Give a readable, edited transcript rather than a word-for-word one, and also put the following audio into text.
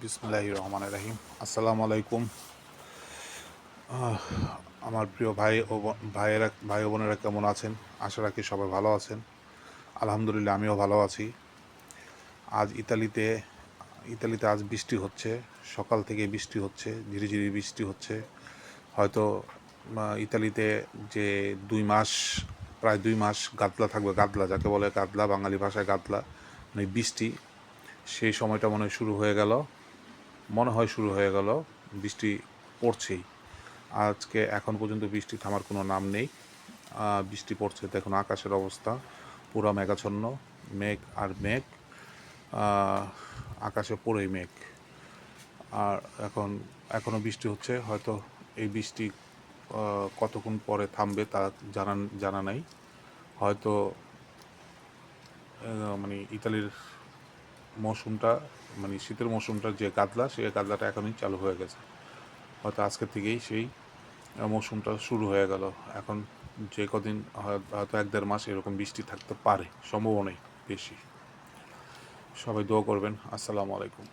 বিসমিল্লাহির রহমানির রহিম। আসসালামু আলাইকুম। আহ, আমার প্রিয় ভাই ও বোনেরা কেমন আছেন? আশা রাখি সবাই ভালো আছেন। আলহামদুলিল্লাহ আমিও ভালো আছি। আজ ইতালিতে আজ বৃষ্টি হচ্ছে। সকাল থেকে বৃষ্টি হচ্ছে, ঝিরি ঝিরি বৃষ্টি হচ্ছে। হয়তো ইতালিতে যে 2 মাস, প্রায় 2 মাস গাদলা থাকবে। গাদলা যাকে বলে, গাদলা বাঙালি ভাষায় গাদলা, মানে বৃষ্টি। সেই সময়টা মনে হয় শুরু হয়ে গেল। বৃষ্টি পড়ছেই। আজকে এখন পর্যন্ত বৃষ্টি থামার কোনো নাম নেই। বৃষ্টি পড়ছে। দেখুন আকাশের অবস্থা, পুরো মেঘাচ্ছন্ন। মেঘ আর মেঘ, আকাশে পুরোই মেঘ। আর এখনও বৃষ্টি হচ্ছে। হয়তো এই বৃষ্টি কতক্ষণ পরে থামবে তা জানা নাই। হয়তো মানে ইতালির মৌসুমটা, মানে শীতের মৌসুমটার যে গাদলা, সেই গাদলাটা এখনই চালু হয়ে গেছে। হয়তো আজকে থেকেই সেই মৌসুমটা শুরু হয়ে গেল। এখন যে কদিন হয়তো 1-1.5 মাস এরকম বৃষ্টি থাকতে পারে, সম্ভাবনাই বেশি। সবাই দোয়া করবেন। আসসালামু আলাইকুম।